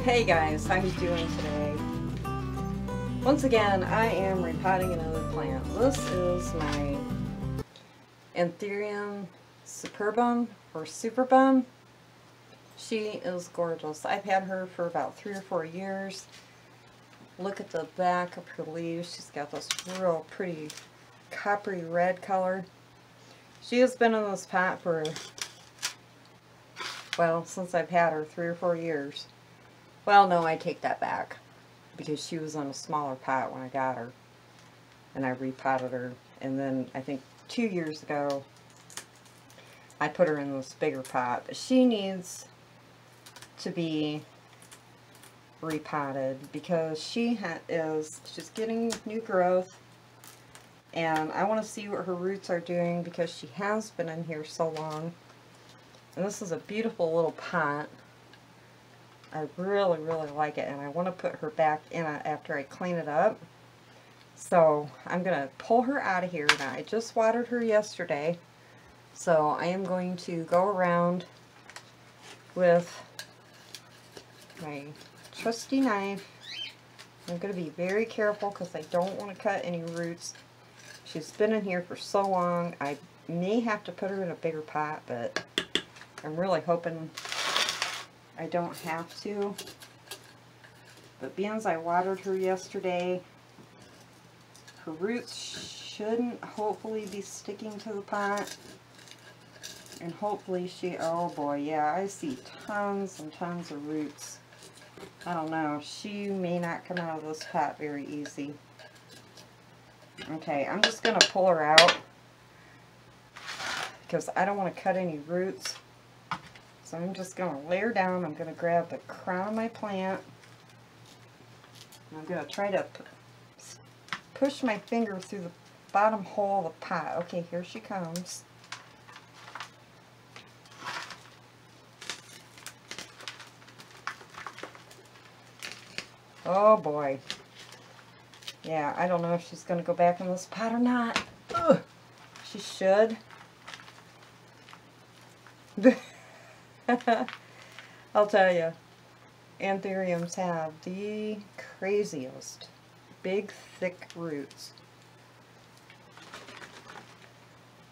Hey guys, how you doing today? Once again, I am repotting another plant. This is my Anthurium Superbum or Superbum. She is gorgeous. I've had her for about 3 or 4 years. Look at the back of her leaves. She's got this real pretty coppery red color. She has been in this pot for, well, since I've had her 3 or 4 years. Well, no, I take that back, because she was in a smaller pot when I got her, and I repotted her, and then I think 2 years ago I put her in this bigger pot. But she needs to be repotted because she's getting new growth, and I want to see what her roots are doing because she has been in here so long. And this is a beautiful little pot. I really, really like it, and I want to put her back in it after I clean it up. So I'm going to pull her out of here. Now, I just watered her yesterday, so I am going to go around with my trusty knife. I'm going to be very careful because I don't want to cut any roots. She's been in here for so long. I may have to put her in a bigger pot, but I'm really hoping I don't have to. But being as I watered her yesterday, her roots shouldn't hopefully be sticking to the pot. And hopefully oh boy, yeah, I see tons and tons of roots. I don't know, she may not come out of this pot very easy. Okay, I'm just going to pull her out because I don't want to cut any roots. So I'm just going to lay her down. I'm going to grab the crown of my plant. And I'm going to try to push my finger through the bottom hole of the pot. Okay, here she comes. Oh boy. Yeah, I don't know if she's going to go back in this pot or not. Ugh, she should. I'll tell you, anthuriums have the craziest big, thick roots.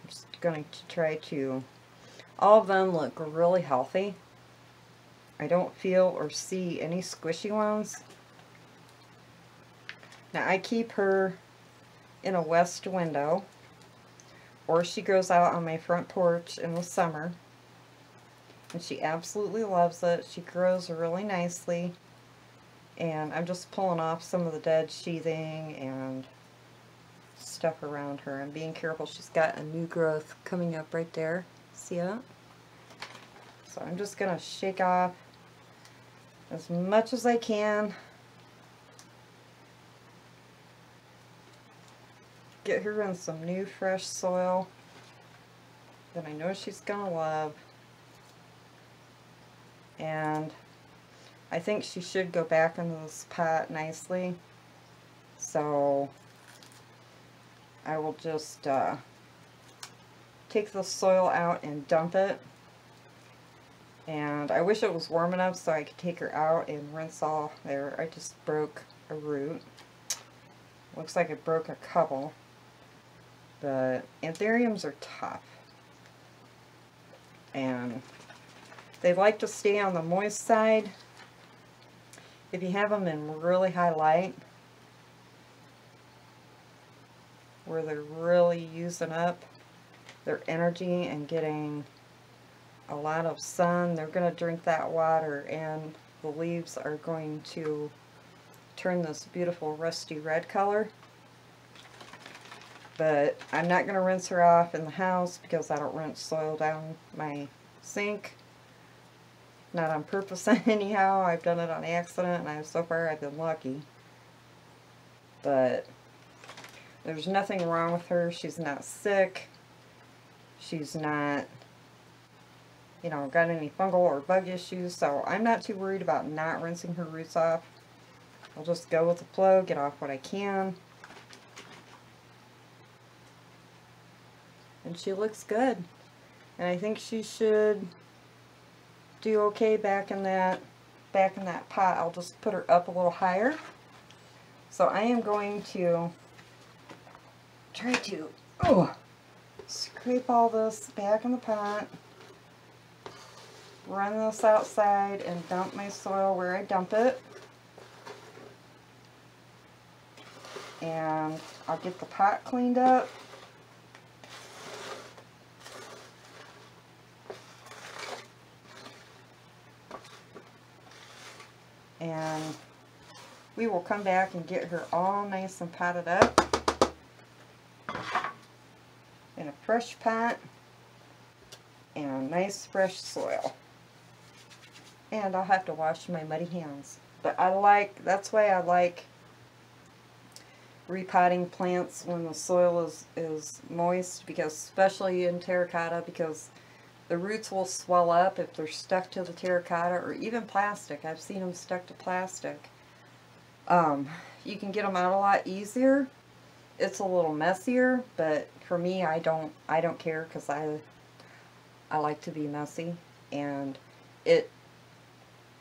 I'm just going to try to... All of them look really healthy. I don't feel or see any squishy ones. Now, I keep her in a west window, or she goes out on my front porch in the summer. And she absolutely loves it. She grows really nicely. And I'm just pulling off some of the dead sheathing and stuff around her. I'm being careful. She's got a new growth coming up right there. See it? So I'm just going to shake off as much as I can. Get her in some new fresh soil that I know she's going to love. And I think she should go back into this pot nicely. So I will just take the soil out and dump it. And I wish it was warm enough so I could take her out and rinse off there. I just broke a root. Looks like I broke a couple. But anthuriums are tough. And they like to stay on the moist side. If you have them in really high light, where they're really using up their energy and getting a lot of sun, they're going to drink that water and the leaves are going to turn this beautiful rusty red color. But I'm not going to rinse her off in the house because I don't rinse soil down my sink. Not on purpose anyhow. I've done it on accident, and so far I've been lucky. But there's nothing wrong with her. She's not sick. She's not, you know, got any fungal or bug issues. So I'm not too worried about not rinsing her roots off. I'll just go with the flow, get off what I can. And she looks good. And I think she should do okay back in that back in that pot, I'll just put her up a little higher. So I am going to try to scrape all this back in the pot, run this outside, and dump my soil where I dump it. And I'll get the pot cleaned up. And we will come back and get her all nice and potted up in a fresh pot and nice fresh soil. And I'll have to wash my muddy hands. But that's why I like repotting plants when the soil is moist, because especially in terracotta, because the roots will swell up if they're stuck to the terracotta or even plastic. I've seen them stuck to plastic. You can get them out a lot easier. It's a little messier, but for me, I don't care, because I like to be messy. And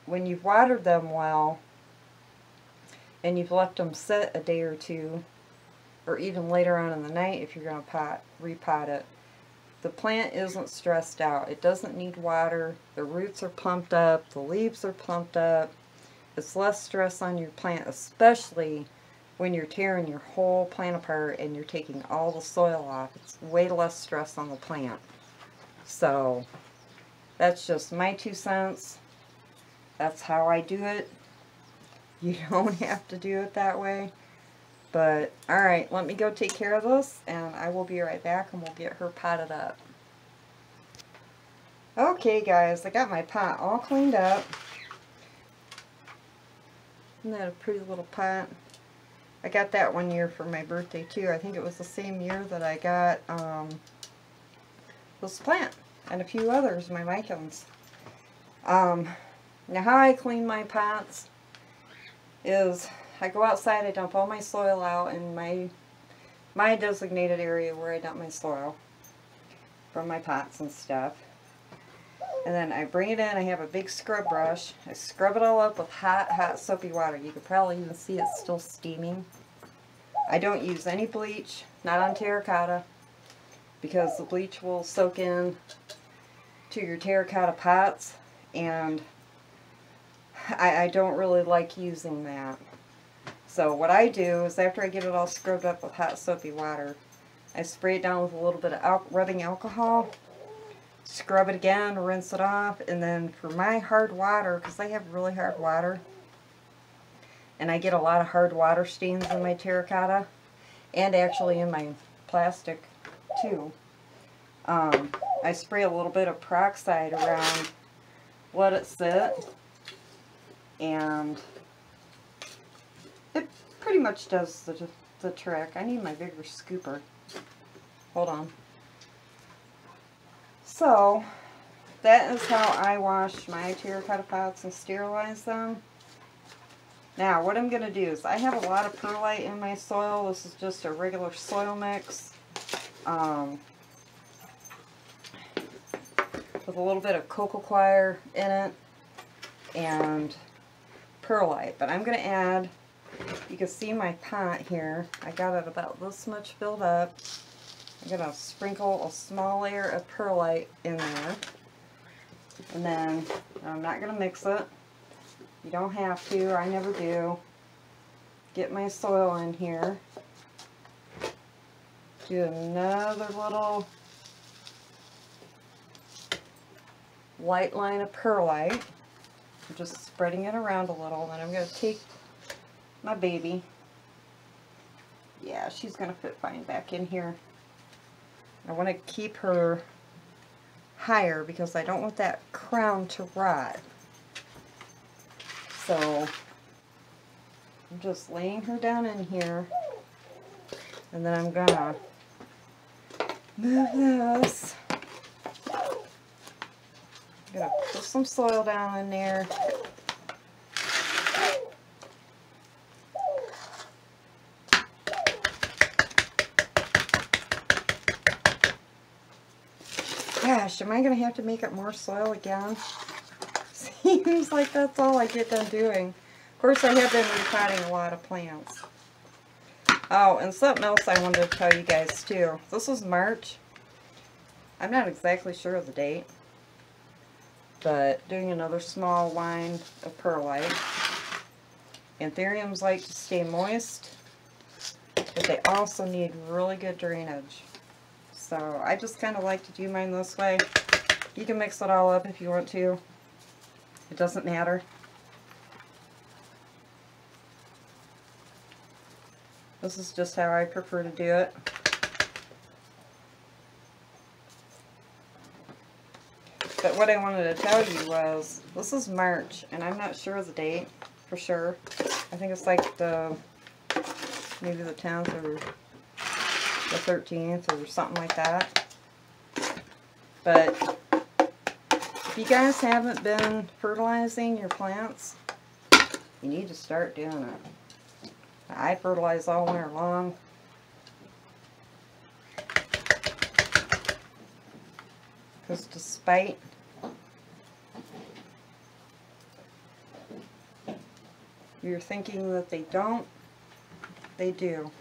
when you've watered them well and you've left them sit a day or two, or even later on in the night if you're going to repot it, the plant isn't stressed out. It doesn't need water. The roots are plumped up. The leaves are plumped up. It's less stress on your plant, especially when you're tearing your whole plant apart and you're taking all the soil off. It's way less stress on the plant. So that's just my 2 cents. That's how I do it. You don't have to do it that way. But, alright, let me go take care of this, and I will be right back, and we'll get her potted up. Okay, guys, I got my pot all cleaned up. Isn't that a pretty little pot? I got that one year for my birthday, too. I think it was the same year that I got this plant, and a few others, my micans. Now, how I clean my pots is I go outside, I dump all my soil out in my designated area where I dump my soil from my pots and stuff. And then I bring it in, I have a big scrub brush. I scrub it all up with hot soapy water. You can probably even see it's still steaming. I don't use any bleach, not on terracotta, because the bleach will soak in to your terracotta pots, and I don't really like using that. So what I do is, after I get it all scrubbed up with hot soapy water, I spray it down with a little bit of rubbing alcohol, scrub it again, rinse it off, and then for my hard water, because I have really hard water, and I get a lot of hard water stains in my terracotta, and actually in my plastic too, I spray a little bit of peroxide around, let it sit, and it pretty much does the trick. I need my bigger scooper. Hold on. So, that is how I wash my terracotta pots and sterilize them. Now, what I'm going to do is, I have a lot of perlite in my soil. This is just a regular soil mix with a little bit of cocoa coir in it and perlite. But I'm going to add, you can see my pot here, I got it about this much filled up. I'm going to sprinkle a small layer of perlite in there. And then, I'm not going to mix it. You don't have to, I never do. Get my soil in here. Do another little light line of perlite. I'm just spreading it around a little. And I'm going to take my baby. Yeah, she's going to fit fine back in here. I want to keep her higher because I don't want that crown to rot. So I'm just laying her down in here, and then I'm gonna move this. I'm gonna put some soil down in there. Gosh, am I going to have to make up more soil again? See, seems like that's all I get done doing. Of course, I have been repotting a lot of plants. Oh, and something else I wanted to tell you guys too. This is March. I'm not exactly sure of the date, but doing another small line of perlite. Anthuriums like to stay moist, but they also need really good drainage. So I just kind of like to do mine this way. You can mix it all up if you want to. It doesn't matter. This is just how I prefer to do it. But what I wanted to tell you was, this is March, and I'm not sure of the date for sure. I think it's like maybe the 10th or the 13th or something like that. But if you guys haven't been fertilizing your plants, you need to start doing it. I fertilize all winter long. Because despite you're thinking that they don't, they do.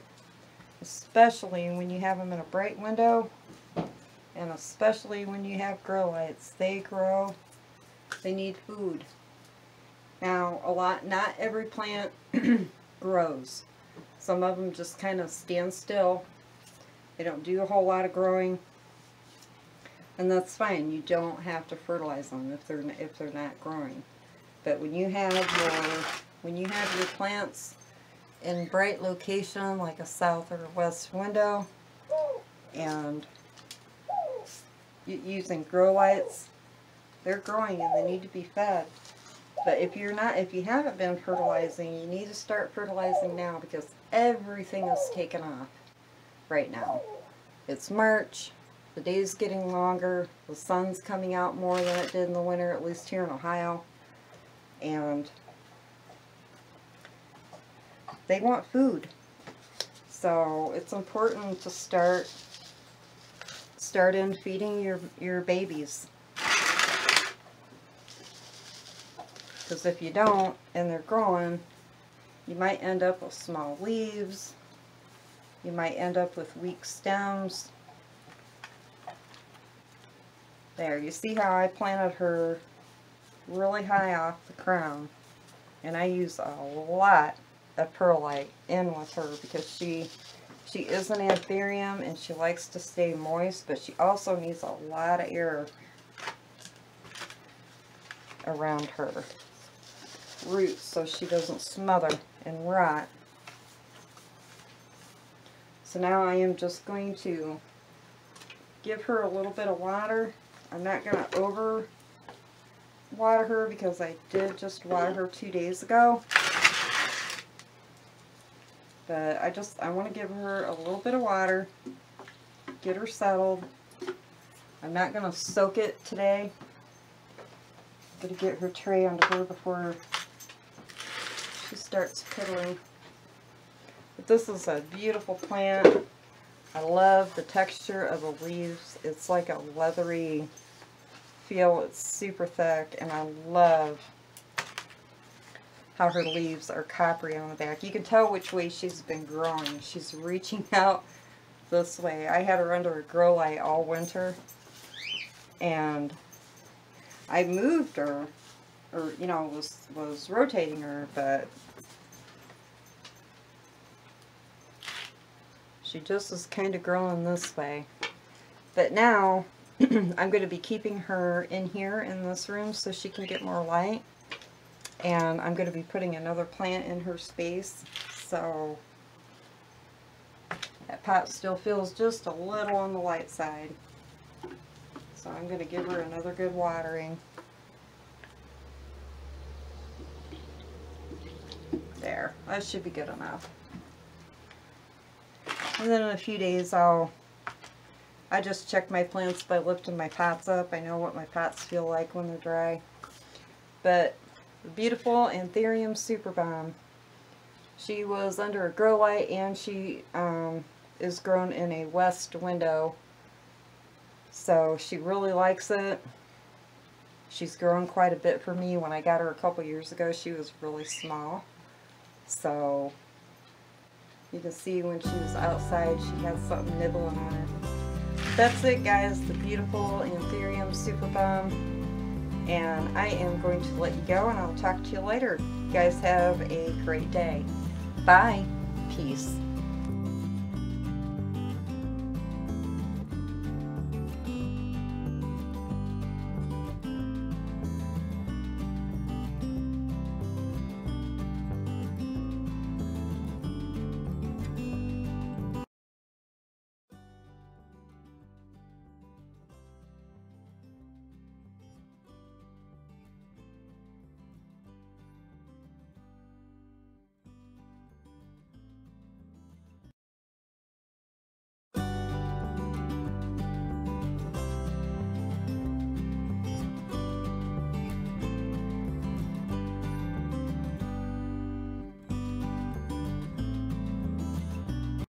Especially when you have them in a bright window, and especially when you have grow lights. They grow, they need food. Now, not every plant grows. Some of them just kind of stand still. They don't do a whole lot of growing, and that's fine. You don't have to fertilize them if they're not growing. But when you have your plants in bright location like a south or west window, and using grow lights, they're growing and they need to be fed. But if you haven't been fertilizing, you need to start fertilizing now, because everything is taken off right now. It's March, the day's getting longer, the sun's coming out more than it did in the winter, at least here in Ohio, and they want food. So it's important to start in feeding your babies. Because if you don't, and they're growing, you might end up with small leaves. You might end up with weak stems. There, you see how I planted her really high off the crown. And I use a lot of perlite in with her, because she is an Anthurium and she likes to stay moist, but she also needs a lot of air around her roots so she doesn't smother and rot. So now I am just going to give her a little bit of water. I'm not going to over water her, because I did just water her 2 days ago. But I want to give her a little bit of water, get her settled. I'm not going to soak it today. I'm going to get her tray onto her before she starts piddling. But this is a beautiful plant. I love the texture of the leaves. It's like a leathery feel. It's super thick, and I love how her leaves are coppery on the back. You can tell which way she's been growing. She's reaching out this way. I had her under a grow light all winter, and I moved her, or was rotating her, but she just is kind of growing this way. But now I'm going to be keeping her in here in this room so she can get more light. And I'm going to be putting another plant in her space, so that pot still feels just a little on the light side. So I'm going to give her another good watering. There, that should be good enough. And then in a few days I just check my plants by lifting my pots up. I know what my pots feel like when they're dry. But the beautiful Anthurium Superbum. She was under a grow light, and she is grown in a west window. So she really likes it. She's grown quite a bit for me. When I got her a couple years ago, she was really small. So you can see when she was outside, she had something nibbling on her. That's it, guys, the beautiful Anthurium Superbum. And I am going to let you go, and I'll talk to you later. You guys have a great day. Bye. Peace.